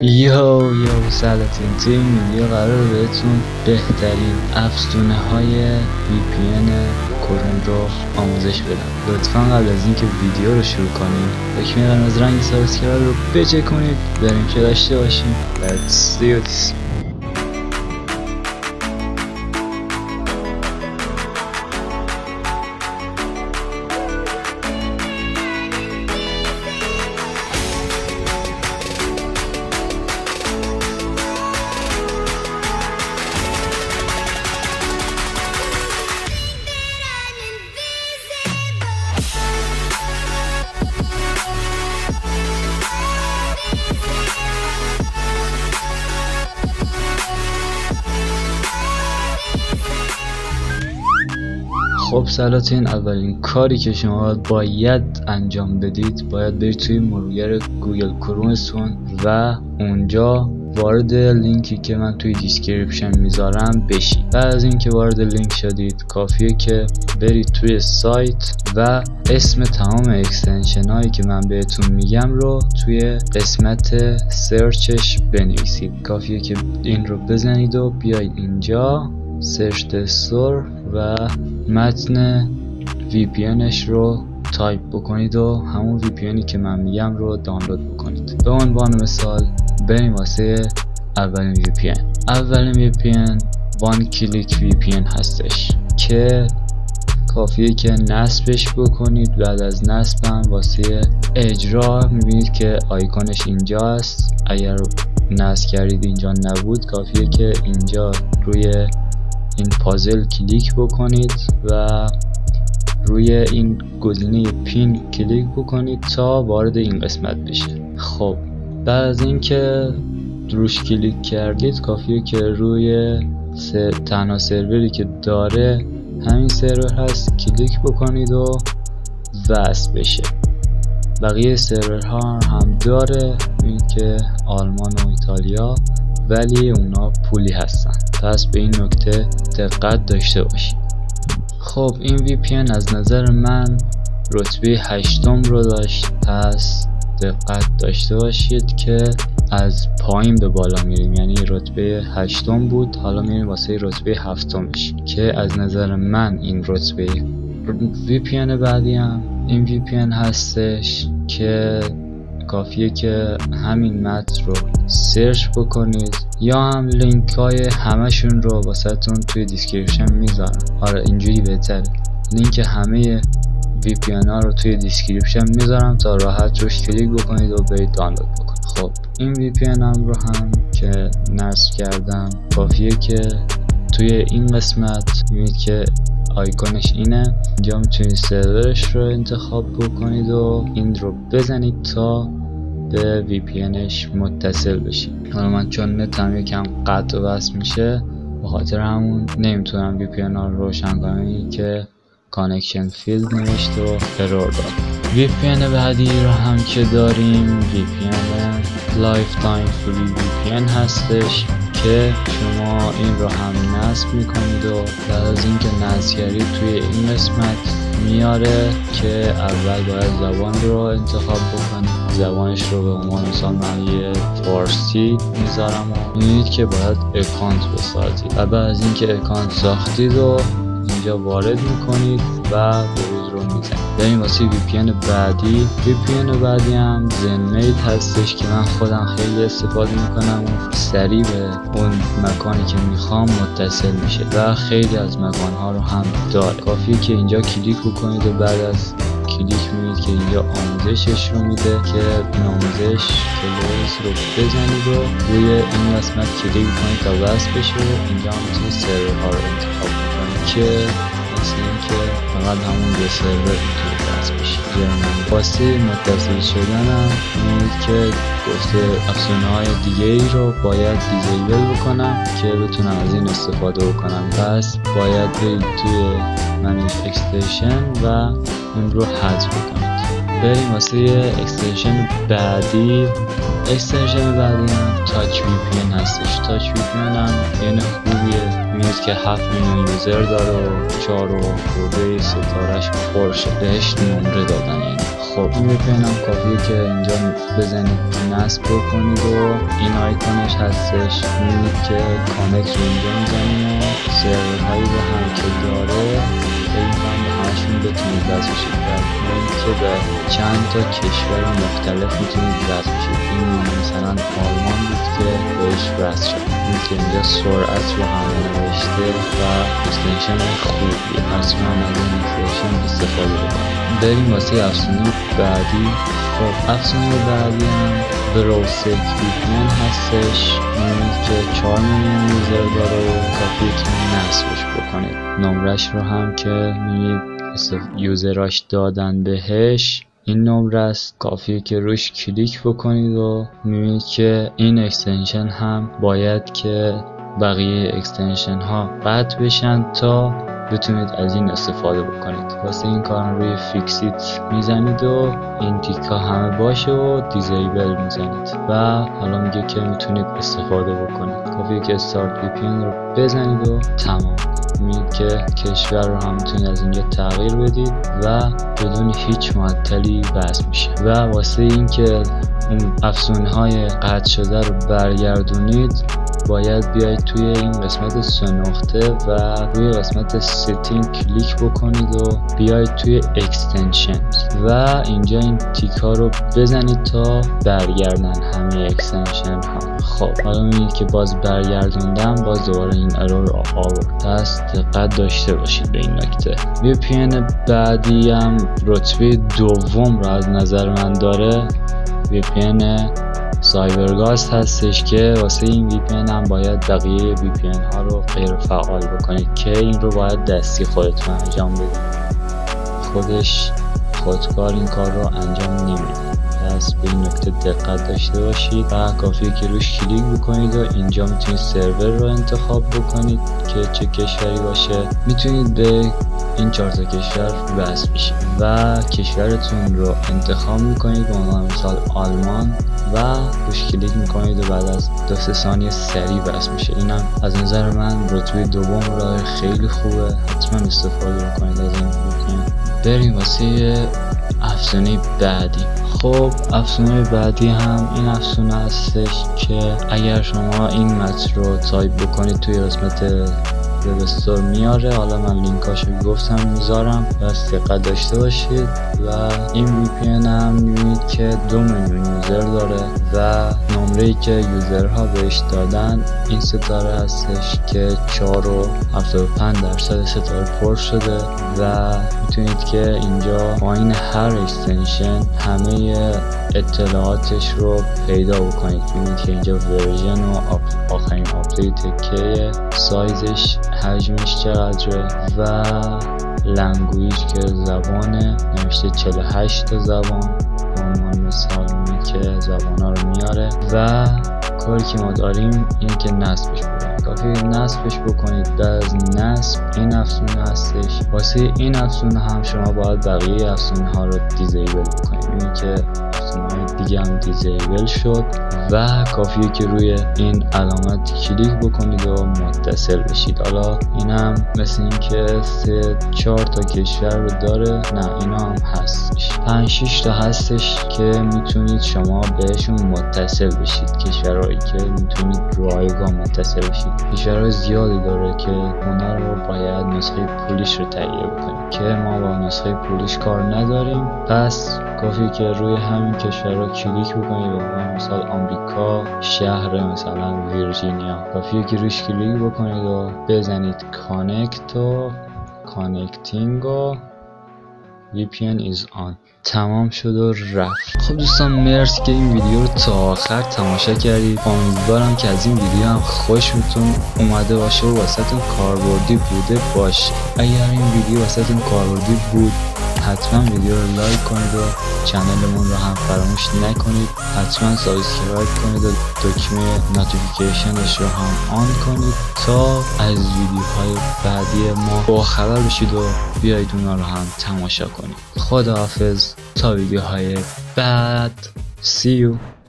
یو سلاتین تیم ویدیو قرار بهتون بهترین افزونه های VPN کروم رو آموزش بدم. لطفا قبل از اینکه ویدیو رو شروع کنیم دکمه قرمز رنگ سابسکرایب رو بچک کنید. بریم که داشته باشیم. Let's do this. خب سلاتین، اولین کاری که شما باید انجام بدید باید برید توی مرورگر گوگل کرومتون و اونجا وارد لینکی که من توی دیسکریپشن میذارم بشید. بعد از اینکه وارد لینک شدید کافیه که برید توی سایت و اسم تمام اکستنشن هایی که من بهتون میگم رو توی قسمت سرچش بنویسید. کافیه که این رو بزنید و بیاید اینجا سرچ دستور و متن VPNش رو تایپ بکنید و همون VPNی که من میگم رو دانلود بکنید. به عنوان مثال بریم واسه اولین VPN. اولین VPN وان کلیک VPN هستش که کافیه که نصبش بکنید. بعد از نصبم واسه اجرا میبینید که آیکونش اینجا است. اگر نصب کردید اینجا نبود کافیه که اینجا روی این پازل کلیک بکنید و روی این گزینه پین کلیک بکنید تا وارد این قسمت بشه. خب بعد از اینکه روش کلیک کردید کافیه که روی تنها سروری که داره همین سرور هست کلیک بکنید و وصل بشه. بقیه سرورها هم داره، این که آلمان و ایتالیا، ولی اونا پولی هستن، پس به این نکته دقت داشته باشید. خب این VPN از نظر من رتبه 8 رو داشت، پس دقت داشته باشید که از پایین به بالا میریم، یعنی رتبه 8 بود، حالا میریم واسه رتبه 7ش که از نظر من این رتبه. VPN بعدی هم این VPN هستش که کافیه که همین متن رو سرچ بکنید یا هم لینک های همشون رو واسهتون توی دیسکریپشن میذارم. آره اینجوری بهتره، لینک همه VPN ها رو توی دیسکریپشن میذارم تا راحت روش کلیک بکنید و برید دانلود بکنید. خب این VPN هم رو هم که نصب کردم کافیه که توی این قسمت میبینید که آیکونش اینه، اینجا میتونید سرورش رو انتخاب بکنید و این رو بزنید تا به VPNش متصل بشید. حالا من چون نتم یکم قطع و وصل میشه به خاطر همون نمیتونم VPN ها رو روشن کنم که کانکشن فیلد نوشت و ارور داد. VPN بعدی رو هم که داریم VPN لایفتایم فری VPN هستش که شما این رو هم نصب میکنید و بعد از اینکه نصب کردید توی این قسمت میاره که اول باید زبان رو انتخاب بکنید. زبانش رو به عنوان مثال من یه فارسی میذارم و میبینید که باید اکانت بسازید و بعد از اینکه اکانت ساختید و اینجا وارد میکنید و بروز رو میزنید. بریم واسه VPN بعدی. VPN بعدی هم زنمیت هستش که من خودم خیلی استفاده میکنم و سریع به اون مکانی که میخوام متصل میشه و خیلی از مکانها رو هم داره. کافیه که اینجا کلیک بکنید و بعد از کلیک میبینید که اینجا آموزشش رو میده که این آموزش کلوز رو بزنید و روی این قسمت کلیک کنید تا وصل بشه و اینجا میتونید سرورها رو انتخاب بکنید که مثل این که فقط همون دو سرور میتونید وصل بشه. واسه متصل شدن هم میبینید که گفته افزونه های دیگه ای رو باید دیزیبل بکنم که بتونم از این استفاده بکنم، پس باید برید توی منیج اکستنشن و اون رو حذف بکنید. بریم واسه اکستنشن بعدی. اکستنشن بعدی هم تاچ VPN هستش. تاچ VPN هم یعنی خوبیه، میبینید که 7 میلیون یوزر داره و 4 و خورده ستارش پرشه، بهش نمره دادن. یعنی خب این VPN هم کافیه که اینجا بزنید نصب بکنید و این آیکونش هستش، میبینید که کانکت رو اینجا میزنیم و سرورهایی رو هم که داره خیلی هم به همشون بتونید وصل بشید و میبینید که به چند تا کشور مختلف میتونید وصل بشید. این مثلا آلمان بود که بهش وصل شد. میبینید که اینجا سرعت رو هم نوشته و اکستنشن خوبیه. حتما از این اکستنشن استفاده بکنید. بریم واسه افزونه بعدی. خب افزونه بعدی هم بروسک VPN هستش. میبینید که 4 میلیون یوزر داره و کافیه که نصبش بکنید. نمرش رو هم که میبینید یوزراش دادن بهش، این نمره است، کافیه که روش کلیک بکنید و میبینید که این اکستنشن هم باید که بقیه اکستنشن ها قطع بشن تا بتونید از این استفاده بکنید. واسه این کار روی فیکسیت میزنید و این تیکا همه باشه و دیزیبل میزنید و حالا میگه که میتونید استفاده بکنید. کافیه که استارت VPN رو بزنید و تمام. میبینید که کشور رو هم میتونید از اینجا تغییر بدید و بدون هیچ معطلی وصل میشه. و واسه این که اون افزونه های قطع شده رو برگردونید باید بیاید توی این قسمت 3 نقطه و روی قسمت ستینگ کلیک بکنید و بیاید توی اکستنشن و اینجا این تیک ها رو بزنید تا برگردن همه اکستنشن ها. خب حالا میبینید که باز برگردوندم، باز دوباره این ارور رو آورد. پس دقت داشته باشید به این نکته. VPN بعدی هم رتبه دوم رو از نظر من داره، VPN سایبرگاست هستش که واسه این VPN هم باید بقیه VPN ها رو غیر فعال بکنید که این رو باید دستی خودتون انجام بدید. خودش خودکار این کار رو انجام نمیده. پس به این نکته دقت داشته باشید و کافیه که روش کلیک بکنید و اینجا میتونید سرور رو انتخاب بکنید که چه کشوری باشه. میتونید به این 4 تا کشور وصل بشید و کشورتون رو انتخاب میکنید به عنوان مثال آلمان و روش کلیک میکنید و بعد از 2-3 ثانیه سریع وصل میشه. اینم از نظر من رتبه دوم راه خیلی خوبه، حتما استفاده بکنید از این VPN. بریم واسه افزونه بعدی. خب افزونه بعدی هم این افزونه هستش که اگر شما این متن رو تایپ بکنید توی قسمت وب استور میاره. حالا من لینکاشو گفتم میذارم، بس دقت داشته باشید. و این VPN هم میبینید که 2 میلیون یوزر داره و نمره‌ای که یوزرها بهش دادن این ستاره هستش که 4.75% ستاره پر شده و میتونید که اینجا پایین هر اکستنشن همه اطلاعاتش رو پیدا بکنید. میبینید که اینجا ورژن و آخرین آپدیت که سایزش، حجمش چقدره و لنگویج که زبانه، نوشته 48 تا زبان به عنوان مثال که زبان ها رو میاره و کاری که ما داریم اینه که نصبش بکنید. کافی نصبش بکنید. بعد از نصب این افزونه هستش. واسه این افزونه هم شما باید بقیه افزونه ها رو دیزیبل بکنید. اینه که دیگه هم دیزیبل شد و کافیه که روی این علامت کلیک بکنید و متصل بشید. حالا اینم مثل این که 3-4 تا کشور رو داره، نه اینا هم هستش 5-6 تا هستش که میتونید شما بهشون متصل بشید. کشورهایی که میتونید رایگان متصل بشید. کشورهای زیادی داره که اونا رو باید نسخه پولیش رو تهیه بکنید که ما با نسخه پولیش کار نداریم. پس کافیه که روی همین کشورها کلیک بکنید. به مثال آمریکا، شهر مثلا ویرجینیا، کافیه که روش کلیک بکنید و بزنید کانکت و کانکتینگ و VPN is on. تمام شد و رفت. خب دوستان مرسی که این ویدیو رو تا آخر تماشا کردید. امیدوارم که از این ویدیو هم خوشتون اومده باشه و واسهتون کاربردی بوده باشه. اگر این ویدیو واسهتون کاربردی بود حتما ویدیو رو لایک کنید و چنلمون رو هم فراموش نکنید. حتما سابسکرایب کنید و دکمه نوتیفیکیشنش رو هم آن کنید تا از ویدیوهای بعدی ما با خبر بشید و بیایید اونا رو هم تماشا کنید. خداحافظ تا ویدیوهای بعد. See you.